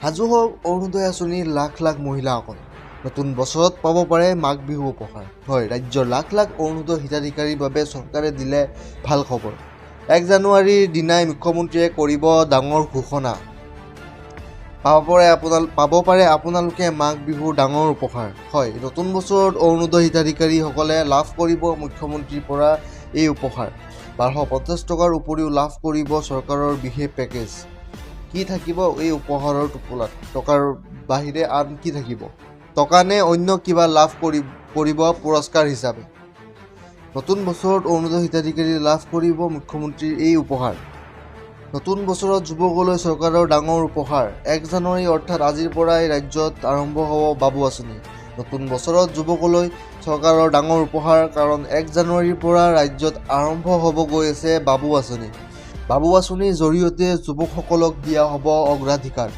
সাজু হওক অৰুণোদয় আঁচনিৰ লাখ লাখ মহিলাসকল নতুন বছৰত পাব পাৰে মাঘ বিহু উপহাৰ। হয়, ৰাজ্যৰ লাখ লাখ অৰুণোদয় হিতাধিকাৰীৰ বাবে চৰকাৰে দিলে ভাল খবৰ। 1 জানুৱাৰীৰ দিনাই মুখ্যমন্ত্ৰীয়ে কৰিব ডাঙৰ ঘোষণা। পাব পাৰে আপোনালোকে মাঘ বিহুৰ ডাঙৰ উপহাৰ। হয়, নতুন বছৰত অৰুণোদয় হিতাধিকাৰীসকলে লাভ কৰিব মুখ্যমন্ত্ৰীৰ পৰা এই উপহাৰ। 1250 টকাৰ উপৰিও লাভ কৰিব চৰকাৰৰ বিশেষ পেকেজ। কি থাকিব এই উপহাৰৰ টোপোলাত? টকাৰ বাহিৰে আন কি থাকিব? টকা নে অন্য কিবা লাভ কৰিব পুৰস্কাৰ হিচাপে? নতুন বছৰত অৰুণোদয় হিতাধিকাৰী লাভ কৰিব মুখ্যমন্ত্ৰীৰ এই উপহাৰ। নতুন বছৰত যুৱকলৈ চৰকাৰৰ ডাঙৰ উপহাৰ। 1 জানুৱাৰী অৰ্থাৎ আজিৰ পৰাই ৰাজ্যত আৰম্ভ হ'ব বাবু আঁচনি। নতুন বছৰত যুৱকলৈ চৰকাৰৰ ডাঙৰ উপহাৰ, কাৰণ 1 জানুৱাৰীৰ পৰা ৰাজ্যত আৰম্ভ হ'ব গৈ আছে বাবু আঁচনি। বাবু আঁচনিৰ জৰিয়তে যুৱকসকলক দিয়া হ'ব অগ্ৰাধিকাৰ।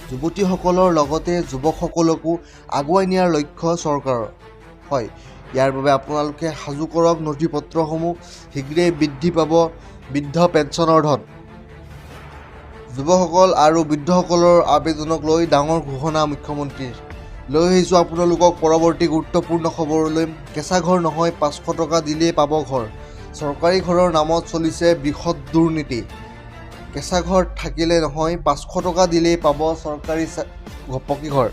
যুৱতীসকলৰ লগতে যুৱকসকলকো আগুৱাই নিয়াৰ লক্ষ্য চৰকাৰৰ। হয়, ইয়াৰ বাবে আপোনালোকে সাজু কৰক নথিপত্ৰসমূহ। শীঘ্ৰেই বৃদ্ধি পাব বৃদ্ধ পেঞ্চনৰ ধন। যুৱকসকল আৰু বৃদ্ধসকলৰ আবেদনক লৈ ডাঙৰ ঘোষণা মুখ্যমন্ত্ৰীৰ। লৈ আহিছোঁ আপোনালোকক পৰৱৰ্তী গুৰুত্বপূৰ্ণ খবৰলৈ। কেঁচা ঘৰ নহয়, 500 টকা দিলেই পাব ঘৰ। চৰকাৰী ঘৰৰ নামত চলিছে বৃহৎ দুৰ্নীতি। কেঁচা ঘৰ থাকিলে নহয়, 500 টকা দিলেই পাব চৰকাৰী পকী ঘৰ।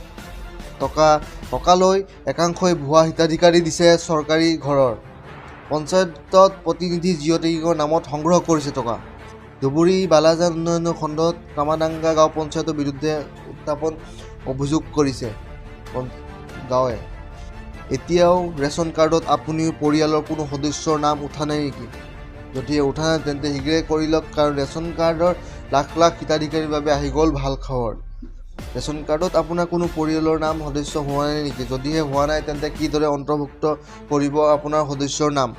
টকা লৈ একাংশই ভুৱা হিতাধিকাৰী দিছে চৰকাৰী ঘৰৰ। পঞ্চায়তত প্ৰতিনিধি জিঅ'টেকিঙৰ নামত সংগ্ৰহ কৰিছে টকা। ধুবুৰী বালাজান উন্নয়ন খণ্ডত কামাডাঙ্গা গাঁও পঞ্চায়তৰ বিৰুদ্ধে উত্থাপন অভিযোগ কৰিছে গাঁৱে। এতিয়াও ৰেচন কাৰ্ডত আপুনিও পৰিয়ালৰ কোনো সদস্যৰ নাম উঠা নাই নেকি? যদি উঠা নাই তেন্তে শীঘ্ৰে কৰি লওক, কাৰণ ৰেচন কাৰ্ডৰ লাখ লাখ হিতাধিকাৰীৰ বাবে আহি গ'ল ভাল খবৰ। ৰেচন কাৰ্ডত আপোনাৰ কোনো পৰিয়ালৰ নাম সদস্য হোৱা নাই নেকি? যদিহে হোৱা নাই তেন্তে কিদৰে অন্তৰ্ভুক্ত কৰিব আপোনাৰ সদস্যৰ নাম?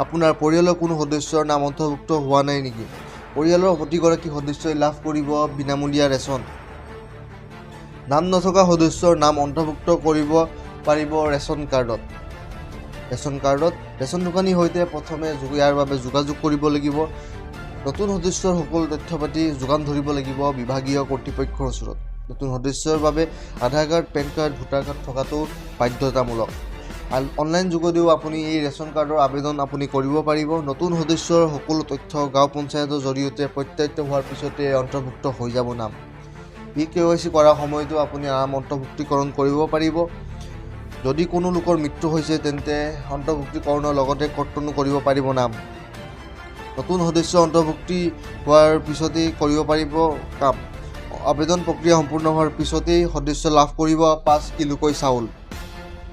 আপোনাৰ পৰিয়ালৰ কোনো সদস্যৰ নাম অন্তৰ্ভুক্ত হোৱা নাই নেকি? পৰিয়ালৰ প্ৰতিগৰাকী সদস্যই লাভ কৰিব বিনামূলীয়া ৰেচন। নাম নথকা সদস্যৰ নাম অন্তৰ্ভুক্ত কৰিব পাৰিব ৰেচন কাৰ্ডত। ৰেচন দোকানীৰ সৈতে প্ৰথমে ইয়াৰ বাবে যোগাযোগ কৰিব লাগিব। নতুন সদস্যৰ সকলো তথ্য পাতি যোগান ধৰিব লাগিব বিভাগীয় কৰ্তৃপক্ষৰ ওচৰত। নতুন সদস্যৰ বাবে Aadhaar card, PAN card, voter card থকাটো বাধ্যতামূলক। অনলাইন যোগেদিও আপুনি এই ৰেচন কাৰ্ডৰ আবেদন আপুনি কৰিব পাৰিব। নতুন সদস্যৰ সকলো তথ্য গাঁও পঞ্চায়তৰ জৰিয়তে প্ৰত্যায়িত হোৱাৰ পিছতে অন্তৰ্ভুক্ত হৈ যাব নাম। KYC কৰাৰ সময়তো আপুনি নাম অন্তৰ্ভুক্তিকৰণ কৰিব পাৰিব। যদি কোনো লোকৰ মৃত্যু হৈছে তেন্তে অন্তৰ্ভুক্তিকৰণৰ লগতে কৰ্তনো কৰিব পাৰিব নাম। নতুন সদস্য অন্তৰ্ভুক্তি হোৱাৰ পিছতেই কৰিব পাৰিব কাম। আবেদন প্ৰক্ৰিয়া সম্পূৰ্ণ হোৱাৰ পিছতেই সদস্য লাভ কৰিব 5 কিলোকৈ চাউল।